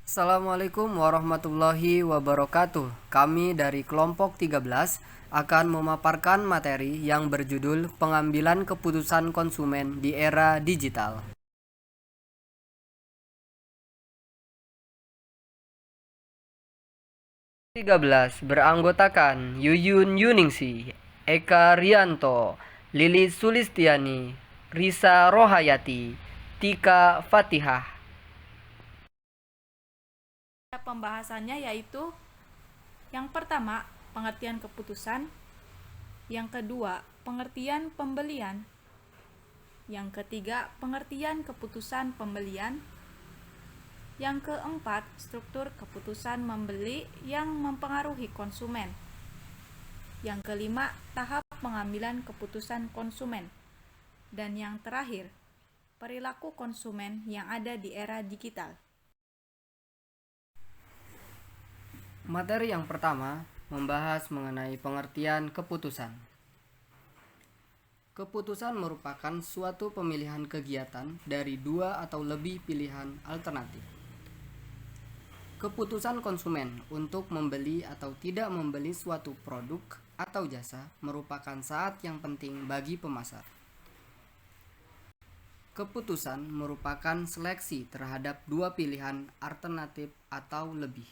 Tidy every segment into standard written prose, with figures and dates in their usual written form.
Assalamualaikum warahmatullahi wabarakatuh. Kami dari kelompok 13 akan memaparkan materi yang berjudul Pengambilan Keputusan Konsumen di Era Digital. 13 beranggotakan Yuyun Yuningsi, Eka Rianto, Lilis Sulistiani, Risa Rohayati, Tika Fatihah. Pembahasannya yaitu yang pertama, pengertian keputusan, yang kedua, pengertian pembelian, yang ketiga, pengertian keputusan pembelian, yang keempat, struktur keputusan membeli yang mempengaruhi konsumen, yang kelima, tahap pengambilan keputusan konsumen, dan yang terakhir, perilaku konsumen yang ada di era digital. Materi yang pertama membahas mengenai pengertian keputusan. Keputusan merupakan suatu pemilihan kegiatan dari dua atau lebih pilihan alternatif. Keputusan konsumen untuk membeli atau tidak membeli suatu produk atau jasa merupakan saat yang penting bagi pemasar. Keputusan merupakan seleksi terhadap dua pilihan alternatif atau lebih.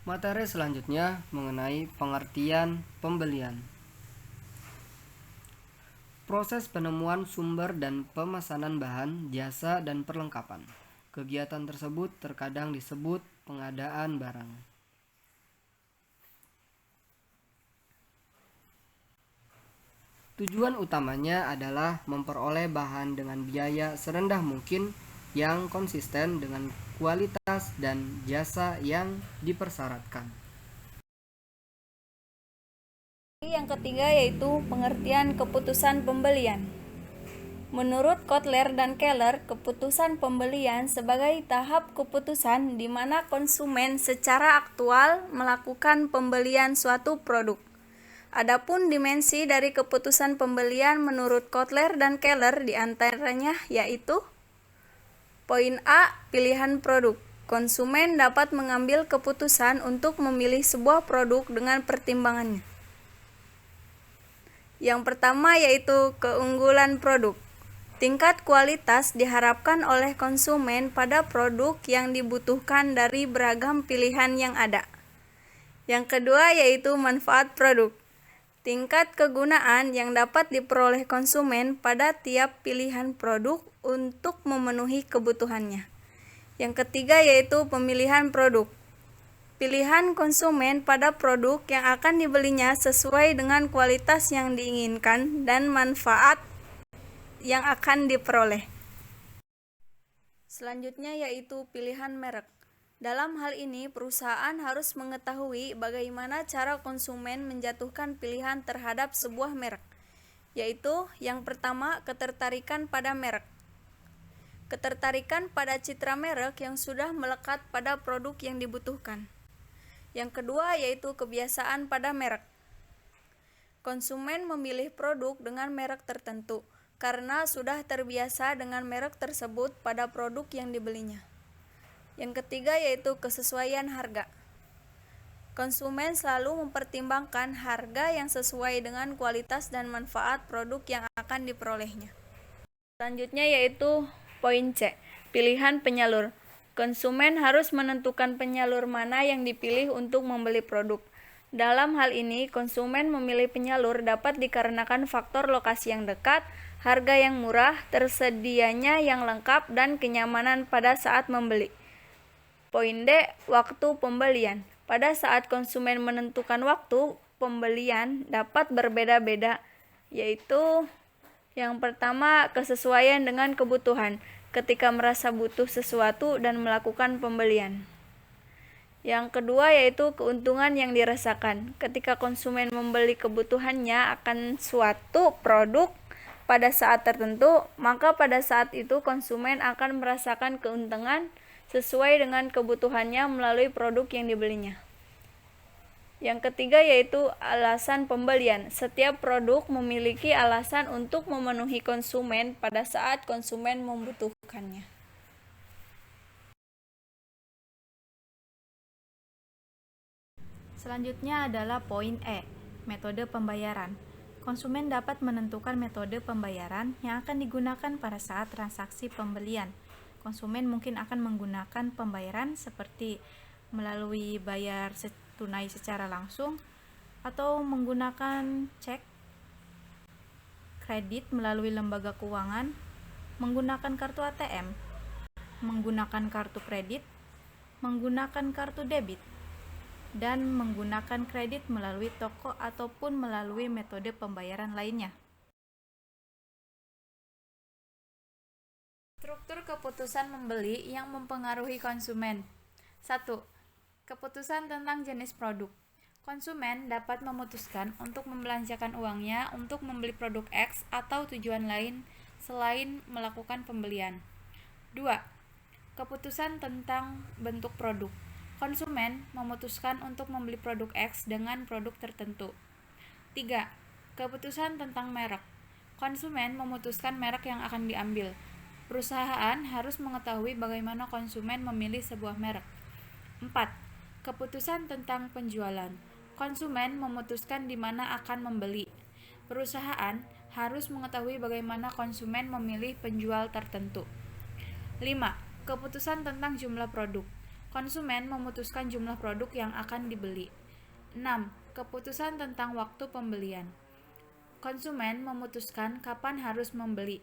Materi selanjutnya mengenai pengertian pembelian. Proses penemuan sumber dan pemesanan bahan, jasa, dan perlengkapan. Kegiatan tersebut terkadang disebut pengadaan barang. Tujuan utamanya adalah memperoleh bahan dengan biaya serendah mungkin yang konsisten dengan kualitas dan jasa yang dipersyaratkan. Yang ketiga yaitu pengertian keputusan pembelian. Menurut Kotler dan Keller, keputusan pembelian sebagai tahap keputusan di mana konsumen secara aktual melakukan pembelian suatu produk. Adapun dimensi dari keputusan pembelian menurut Kotler dan Keller diantaranya yaitu: poin A, pilihan produk. Konsumen dapat mengambil keputusan untuk memilih sebuah produk dengan pertimbangannya. Yang pertama yaitu keunggulan produk. Tingkat kualitas diharapkan oleh konsumen pada produk yang dibutuhkan dari beragam pilihan yang ada. Yang kedua yaitu manfaat produk. Tingkat kegunaan yang dapat diperoleh konsumen pada tiap pilihan produk untuk memenuhi kebutuhannya. Yang ketiga yaitu pemilihan produk. Pilihan konsumen pada produk yang akan dibelinya sesuai dengan kualitas yang diinginkan dan manfaat yang akan diperoleh. Selanjutnya yaitu pilihan merek. Dalam hal ini, perusahaan harus mengetahui bagaimana cara konsumen menjatuhkan pilihan terhadap sebuah merek, yaitu yang pertama, ketertarikan pada merek. Ketertarikan pada citra merek yang sudah melekat pada produk yang dibutuhkan. Yang kedua yaitu kebiasaan pada merek. Konsumen memilih produk dengan merek tertentu karena sudah terbiasa dengan merek tersebut pada produk yang dibelinya. Yang ketiga yaitu kesesuaian harga. Konsumen selalu mempertimbangkan harga yang sesuai dengan kualitas dan manfaat produk yang akan diperolehnya. Selanjutnya yaitu poin C, pilihan penyalur. Konsumen harus menentukan penyalur mana yang dipilih untuk membeli produk. Dalam hal ini, konsumen memilih penyalur dapat dikarenakan faktor lokasi yang dekat, harga yang murah, tersedianya yang lengkap, dan kenyamanan pada saat membeli. Poin D, waktu pembelian. Pada saat konsumen menentukan waktu pembelian dapat berbeda-beda, yaitu yang pertama, kesesuaian dengan kebutuhan, ketika merasa butuh sesuatu dan melakukan pembelian. Yang kedua yaitu keuntungan yang dirasakan, ketika konsumen membeli kebutuhannya akan suatu produk pada saat tertentu, maka pada saat itu konsumen akan merasakan keuntungan sesuai dengan kebutuhannya melalui produk yang dibelinya. Yang ketiga yaitu alasan pembelian. Setiap produk memiliki alasan untuk memenuhi konsumen pada saat konsumen membutuhkannya. Selanjutnya adalah poin E, metode pembayaran. Konsumen dapat menentukan metode pembayaran yang akan digunakan pada saat transaksi pembelian. Konsumen mungkin akan menggunakan pembayaran seperti melalui bayar tunai secara langsung atau menggunakan cek, kredit melalui lembaga keuangan, menggunakan kartu ATM, menggunakan kartu kredit, menggunakan kartu debit, dan menggunakan kredit melalui toko ataupun melalui metode pembayaran lainnya. Struktur keputusan membeli yang mempengaruhi konsumen. 1. Keputusan tentang jenis produk. Konsumen dapat memutuskan untuk membelanjakan uangnya untuk membeli produk X atau tujuan lain selain melakukan pembelian. 2. Keputusan tentang bentuk produk. Konsumen memutuskan untuk membeli produk X dengan produk tertentu. 3. Keputusan tentang merek. Konsumen memutuskan merek yang akan diambil. Perusahaan harus mengetahui bagaimana konsumen memilih sebuah merek. 4. Keputusan tentang penjualan. Konsumen memutuskan di mana akan membeli. Perusahaan harus mengetahui bagaimana konsumen memilih penjual tertentu. 5. Keputusan tentang jumlah produk. Konsumen memutuskan jumlah produk yang akan dibeli. 6. Keputusan tentang waktu pembelian. Konsumen memutuskan kapan harus membeli.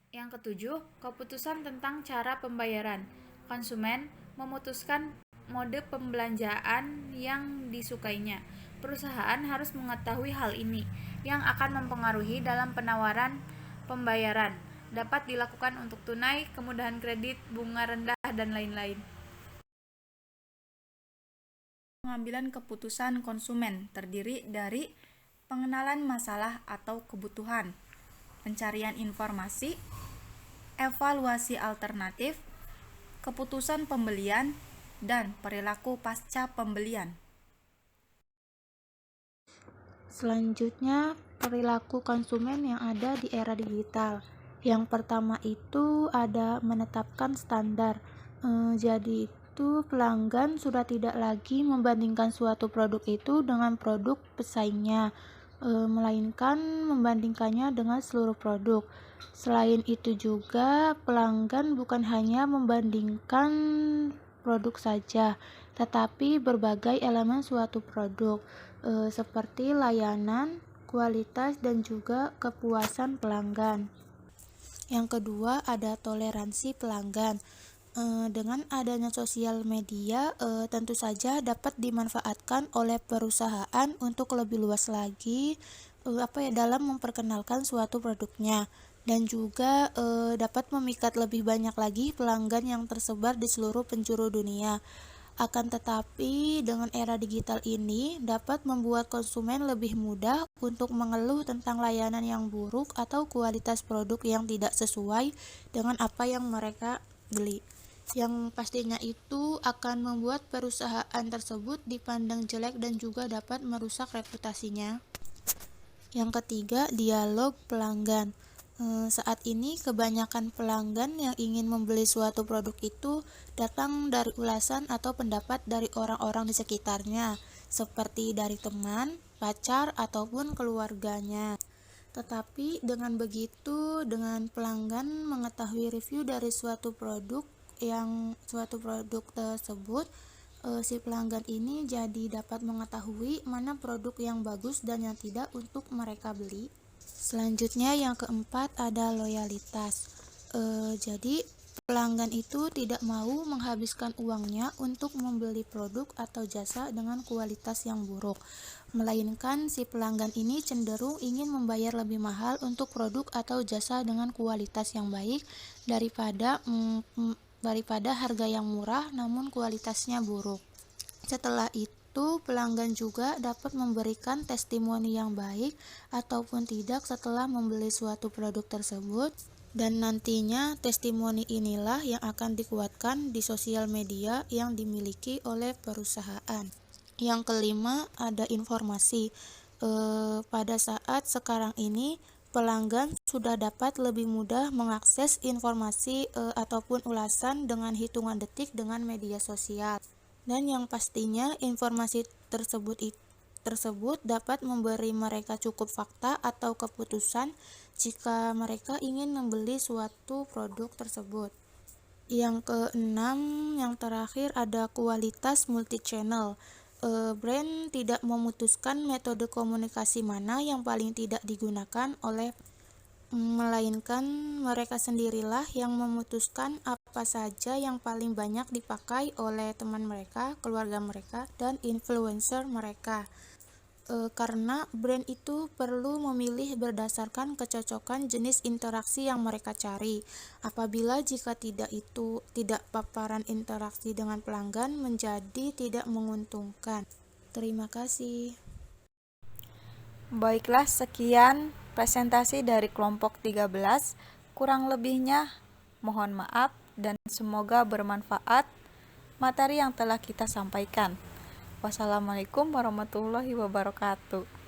Yang ketujuh, keputusan tentang cara pembayaran. Konsumen memutuskan mode pembelanjaan yang disukainya. Perusahaan harus mengetahui hal ini, yang akan mempengaruhi dalam penawaran pembayaran. Dapat dilakukan untuk tunai, kemudahan kredit, bunga rendah, dan lain-lain. Pengambilan keputusan konsumen terdiri dari pengenalan masalah atau kebutuhan, pencarian informasi, evaluasi alternatif, keputusan pembelian, dan perilaku pasca pembelian. Selanjutnya, perilaku konsumen yang ada di era digital. Yang pertama itu ada menetapkan standar. Jadi itu pelanggan sudah tidak lagi membandingkan suatu produk itu dengan produk pesaingnya, melainkan membandingkannya dengan seluruh produk. Selain itu juga pelanggan bukan hanya membandingkan produk saja, tetapi berbagai elemen suatu produk, seperti layanan, kualitas, dan juga kepuasan pelanggan. Yang kedua ada toleransi pelanggan. Dengan adanya sosial media, tentu saja dapat dimanfaatkan oleh perusahaan untuk lebih luas lagi dalam memperkenalkan suatu produknya, dan juga dapat memikat lebih banyak lagi pelanggan yang tersebar di seluruh penjuru dunia. Akan tetapi, dengan era digital ini dapat membuat konsumen lebih mudah untuk mengeluh tentang layanan yang buruk atau kualitas produk yang tidak sesuai dengan apa yang mereka beli. Yang pastinya itu akan membuat perusahaan tersebut dipandang jelek dan juga dapat merusak reputasinya. Yang ketiga, dialog pelanggan. Saat ini kebanyakan pelanggan yang ingin membeli suatu produk itu datang dari ulasan atau pendapat dari orang-orang di sekitarnya, seperti dari teman, pacar, ataupun keluarganya. Tetapi dengan begitu, dengan pelanggan mengetahui review dari suatu produk tersebut, si pelanggan ini jadi dapat mengetahui mana produk yang bagus dan yang tidak untuk mereka beli. Selanjutnya yang keempat ada loyalitas. Jadi pelanggan itu tidak mau menghabiskan uangnya untuk membeli produk atau jasa dengan kualitas yang buruk, melainkan si pelanggan ini cenderung ingin membayar lebih mahal untuk produk atau jasa dengan kualitas yang baik daripada harga yang murah namun kualitasnya buruk. Setelah itu pelanggan juga dapat memberikan testimoni yang baik ataupun tidak setelah membeli suatu produk tersebut, dan nantinya testimoni inilah yang akan dikuatkan di sosial media yang dimiliki oleh perusahaan. Yang kelima ada informasi. Pada saat sekarang ini pelanggan sudah dapat lebih mudah mengakses informasi ataupun ulasan dengan hitungan detik dengan media sosial. Dan yang pastinya informasi tersebut dapat memberi mereka cukup fakta atau keputusan jika mereka ingin membeli suatu produk tersebut. Yang keenam, yang terakhir ada kualitas multi-channel. Brand tidak memutuskan metode komunikasi mana yang paling tidak digunakan oleh, melainkan mereka sendirilah yang memutuskan apa saja yang paling banyak dipakai oleh teman mereka, keluarga mereka, dan influencer mereka. Karena brand itu perlu memilih berdasarkan kecocokan jenis interaksi yang mereka cari. Apabila jika tidak paparan interaksi dengan pelanggan menjadi tidak menguntungkan. Terima kasih. Baiklah, sekian presentasi dari kelompok 13. Kurang lebihnya mohon maaf dan semoga bermanfaat materi yang telah kita sampaikan. Wassalamualaikum warahmatullahi wabarakatuh.